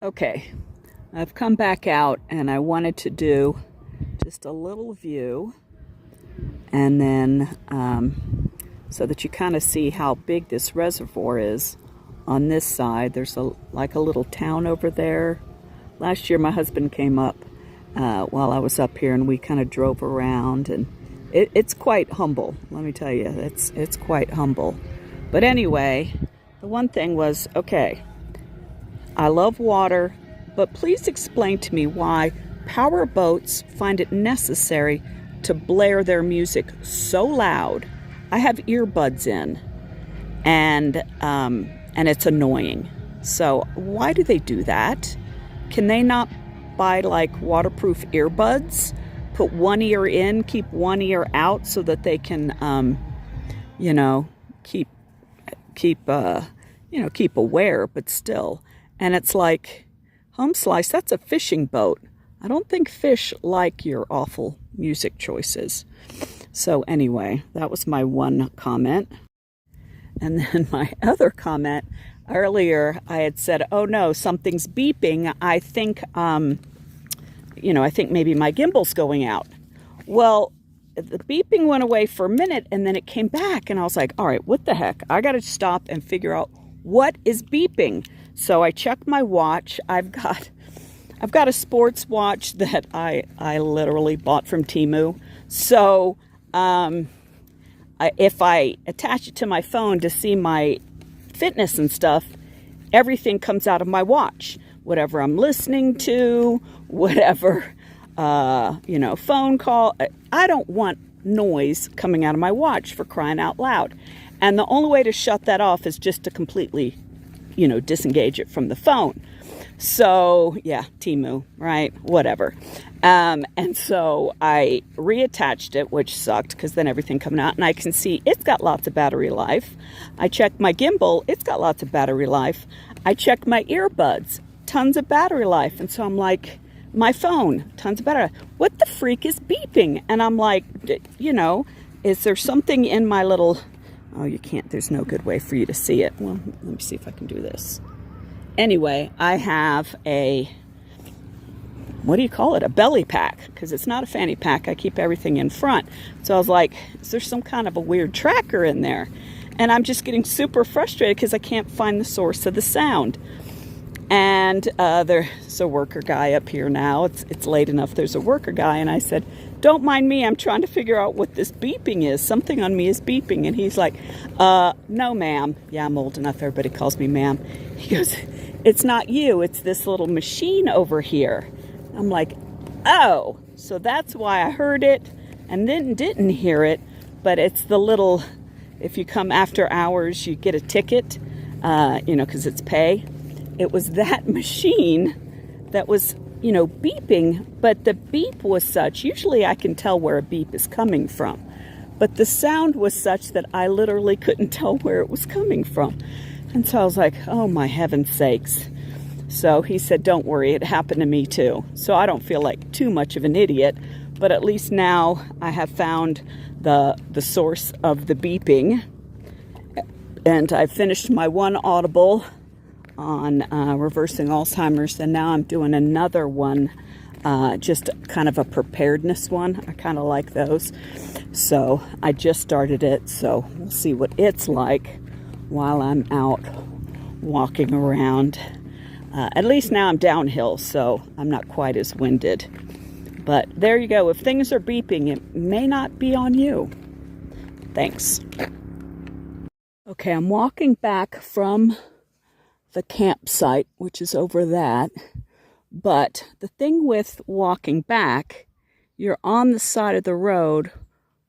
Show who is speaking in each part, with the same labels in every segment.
Speaker 1: Okay, I've come back out and I wanted to do just a little view and then so that you kind of see how big this reservoir is on this side. There's like a little town over there. Last year my husband came up while I was up here and we kind of drove around, and it's quite humble, let me tell you. It's quite humble. But anyway, the one thing was, okay, I love water, but please explain to me why power boats find it necessary to blare their music so loud. I have earbuds in, and it's annoying. So why do they do that? Can they not buy like waterproof earbuds? Put one ear in, keep one ear out, so that they can, keep aware, but still. And it's like, Home Slice, that's a fishing boat. I don't think fish like your awful music choices. So anyway, that was my one comment. And then my other comment, earlier I had said, oh no, something's beeping. I think, I think maybe my gimbal's going out. Well, the beeping went away for a minute and then it came back and I was like, all right, what the heck? I got to stop and figure out what is beeping. So I checked my watch. I've got a sports watch that I literally bought from Temu. So if I attach it to my phone to see my fitness and stuff, everything comes out of my watch. Whatever I'm listening to, whatever, phone call. I don't want noise coming out of my watch, for crying out loud. And the only way to shut that off is just to completely, disengage it from the phone. So, yeah, Temu, right? Whatever. And so I reattached it, which sucked because then everything coming out. And I can see it's got lots of battery life. I checked my gimbal. It's got lots of battery life. I checked my earbuds. Tons of battery life. And so I'm like, my phone, tons of battery. What the freak is beeping? And I'm like, is there something in my little... Oh, you can't. There's no good way for you to see it. Well, let me see if I can do this. Anyway, I have a, what do you call it? A belly pack, because it's not a fanny pack. I keep everything in front. So I was like, is there some kind of a weird tracker in there? And I'm just getting super frustrated because I can't find the source of the sound. And there's a worker guy up here now. It's late enough. There's a worker guy. And I said, don't mind me. I'm trying to figure out what this beeping is. Something on me is beeping. And he's like, no, ma'am. Yeah, I'm old enough. Everybody calls me ma'am. He goes, it's not you. It's this little machine over here. I'm like, oh, so that's why I heard it and then didn't hear it. But it's the little, if you come after hours, you get a ticket, because it's pay. It was that machine that was, beeping, but the beep was such, usually I can tell where a beep is coming from, but the sound was such that I literally couldn't tell where it was coming from. And so I was like, oh my heaven's sakes. So he said, don't worry, it happened to me too. So I don't feel like too much of an idiot, but at least now I have found the source of the beeping. And I finished my one Audible on reversing Alzheimer's, and now I'm doing another one, just kind of a preparedness one. I kind of like those. So I just started it, so we'll see what it's like while I'm out walking around. At least now I'm downhill, so I'm not quite as winded. But there you go. If things are beeping, it may not be on you. Thanks. Okay, I'm walking back from the campsite, which is over that. But the thing with walking back, you're on the side of the road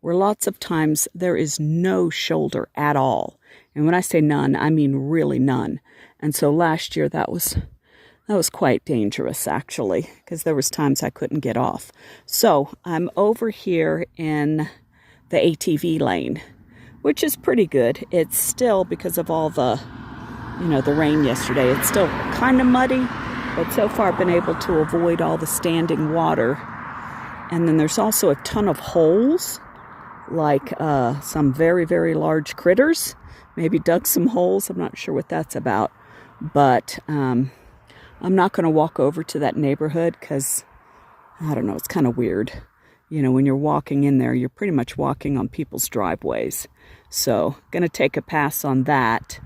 Speaker 1: where lots of times there is no shoulder at all. And when I say none, I mean really none. And so last year that was quite dangerous, actually, because there was times I couldn't get off. So I'm over here in the ATV lane, which is pretty good. It's still, because of all the rain yesterday, it's still kind of muddy, but so far I've been able to avoid all the standing water. And then there's also a ton of holes, like some very, very large critters. Maybe dug some holes. I'm not sure what that's about. But I'm not going to walk over to that neighborhood because, I don't know, it's kind of weird. You know, when you're walking in there, you're pretty much walking on people's driveways. So, going to take a pass on that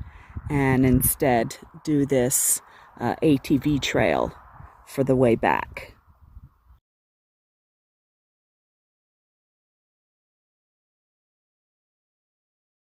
Speaker 1: and instead do this ATV trail for the way back.